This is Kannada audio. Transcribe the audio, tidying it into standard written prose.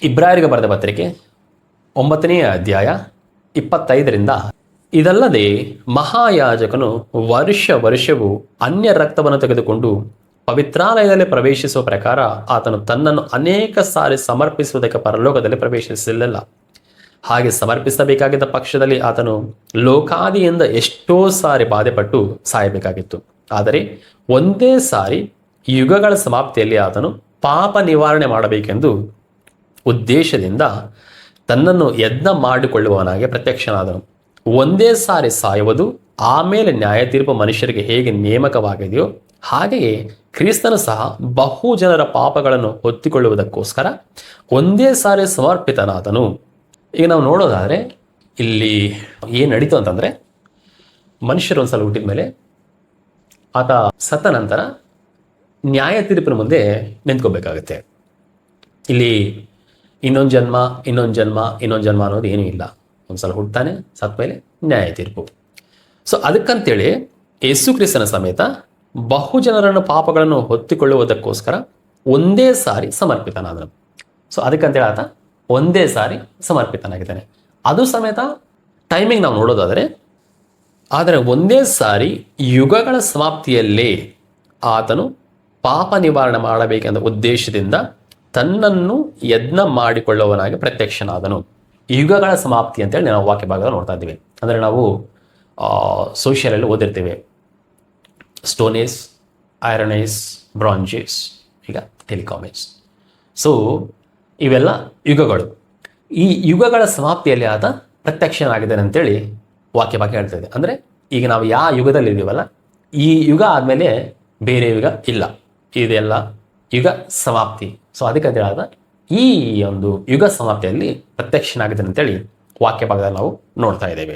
ಇಬ್ರಾಯರಿಗೆ ಬರೆದ ಪತ್ರಿಕೆ 9ನೇ ಅಧ್ಯಾಯ 25ರಿಂದ, ಇದಲ್ಲದೆ ಮಹಾಯಾಜಕನು ವರ್ಷವೂ ಅನ್ಯ ರಕ್ತವನ್ನು ತೆಗೆದುಕೊಂಡು ಪವಿತ್ರಾಲಯದಲ್ಲಿ ಪ್ರವೇಶಿಸುವ ಪ್ರಕಾರ ಆತನು ತನ್ನನ್ನು ಅನೇಕ ಸಾರಿ ಸಮರ್ಪಿಸುವುದಕ್ಕೆ ಪರಲೋಕದಲ್ಲಿ ಪ್ರವೇಶಿಸಲಿಲ್ಲ. ಹಾಗೆ ಸಮರ್ಪಿಸಬೇಕಾಗಿದ್ದ ಪಕ್ಷದಲ್ಲಿ ಆತನು ಲೋಕಾದಿಯಿಂದ ಎಷ್ಟೋ ಸಾರಿ ಬಾಧೆಪಟ್ಟು ಸಾಯಬೇಕಾಗಿತ್ತು. ಆದರೆ ಒಂದೇ ಸಾರಿ ಯುಗಗಳ ಸಮಾಪ್ತಿಯಲ್ಲಿ ಆತನು ಪಾಪ ನಿವಾರಣೆ ಮಾಡಬೇಕೆಂದು ಉದ್ದೇಶದಿಂದ ತನ್ನನ್ನು ಯಜ್ಞ ಮಾಡಿಕೊಳ್ಳುವವನಾಗಿ ಪ್ರತ್ಯಕ್ಷನಾದನು. ಒಂದೇ ಸಾರಿ ಸಾಯುವುದು, ಆಮೇಲೆ ನ್ಯಾಯ ತೀರ್ಪು ಮನುಷ್ಯರಿಗೆ ಹೇಗೆ ನೇಮಕವಾಗಿದೆಯೋ ಹಾಗೆಯೇ ಕ್ರಿಸ್ತನು ಸಹ ಬಹು ಜನರ ಪಾಪಗಳನ್ನು ಹೊತ್ತಿಕೊಳ್ಳುವುದಕ್ಕೋಸ್ಕರ ಒಂದೇ ಸಾರಿ ಸಮರ್ಪಿತನಾದನು. ಈಗ ನಾವು ನೋಡೋದಾದರೆ ಇಲ್ಲಿ ಏನು ನಡೀತು ಅಂತಂದರೆ, ಮನುಷ್ಯರು ಒಂದ್ಸಲ ಹುಟ್ಟಿದ ಮೇಲೆ ಆತ ಸತ್ತ ನಂತರ ನ್ಯಾಯ ತೀರ್ಪಿನ ಮುಂದೆ ನಿಂತ್ಕೋಬೇಕಾಗತ್ತೆ. ಇಲ್ಲಿ ಇನ್ನೊಂದು ಜನ್ಮ ಅನ್ನೋದು ಏನೂ ಇಲ್ಲ. ಒಂದ್ಸಲ ಹುಡ್ತಾನೆ, ಸತ್ತ ಮೇಲೆ ನ್ಯಾಯ ತೀರ್ಪು. ಸೊ ಅದಕ್ಕಂತೇಳಿ ಯೇಸು ಕ್ರಿಸ್ತನ ಸಮೇತ ಬಹು ಜನರನ್ನು ಪಾಪಗಳನ್ನು ಹೊತ್ತಿಕೊಳ್ಳುವುದಕ್ಕೋಸ್ಕರ ಒಂದೇ ಸಾರಿ ಸಮರ್ಪಿತನಾದನು. ಸೊ ಅದಕ್ಕಂತೇಳಿ ಆತ ಒಂದೇ ಸಾರಿ ಸಮರ್ಪಿತನಾಗಿದ್ದಾನೆ. ಅದು ಸಮೇತ ಟೈಮಿಂಗ್ ನಾವು ನೋಡೋದಾದರೆ, ಆದರೆ ಒಂದೇ ಸಾರಿ ಯುಗಗಳ ಸಮಾಪ್ತಿಯಲ್ಲೇ ಆತನು ಪಾಪ ನಿವಾರಣೆ ಮಾಡಬೇಕೆಂದ ಉದ್ದೇಶದಿಂದ ತನ್ನನ್ನು ಯಜ್ಞ ಮಾಡಿಕೊಳ್ಳುವವನಾಗಿ ಪ್ರತ್ಯಕ್ಷನಾದನು. ಯುಗಗಳ ಸಮಾಪ್ತಿ ಅಂತೇಳಿ ನಾವು ವಾಕ್ಯ ಭಾಗದಲ್ಲಿ ನೋಡ್ತಾ ಇದ್ದೀವಿ. ಅಂದರೆ ನಾವು ಸೋಷಿಯಲಲ್ಲಿ ಓದಿರ್ತೀವಿ, stone age, iron age, bronze age, ಈಗ ಟೆಲಿಕಾಮ್ ಏಜ್. ಸೊ ಇವೆಲ್ಲ ಯುಗಗಳು. ಈ ಯುಗಗಳ ಸಮಾಪ್ತಿಯಲ್ಲಿ ಆತ ಪ್ರತ್ಯಕ್ಷನಾಗಿದ್ದಾನೆ ಅಂತೇಳಿ ವಾಕ್ಯ ಹೇಳ್ತಾ ಇದೆ. ಅಂದರೆ ಈಗ ನಾವು ಯಾವ ಯುಗದಲ್ಲಿ ಇದ್ದೀವಲ್ಲ, ಈ ಯುಗ ಆದಮೇಲೆ ಬೇರೆ ಯುಗ ಇಲ್ಲ, ಇದೆಲ್ಲ ಯುಗ ಸಮಾಪ್ತಿ. ಸೊ ಅದಕ್ಕೆ ಆದ ಈ ಒಂದು ಯುಗ ಸಮಾಪ್ತಿಯಲ್ಲಿ ಪ್ರತ್ಯಕ್ಷನಾಗಿದ್ದಾನೆ ಅಂತೇಳಿ ವಾಕ್ಯ ಭಾಗದಲ್ಲಿ ನಾವು ನೋಡ್ತಾ ಇದ್ದೇವೆ.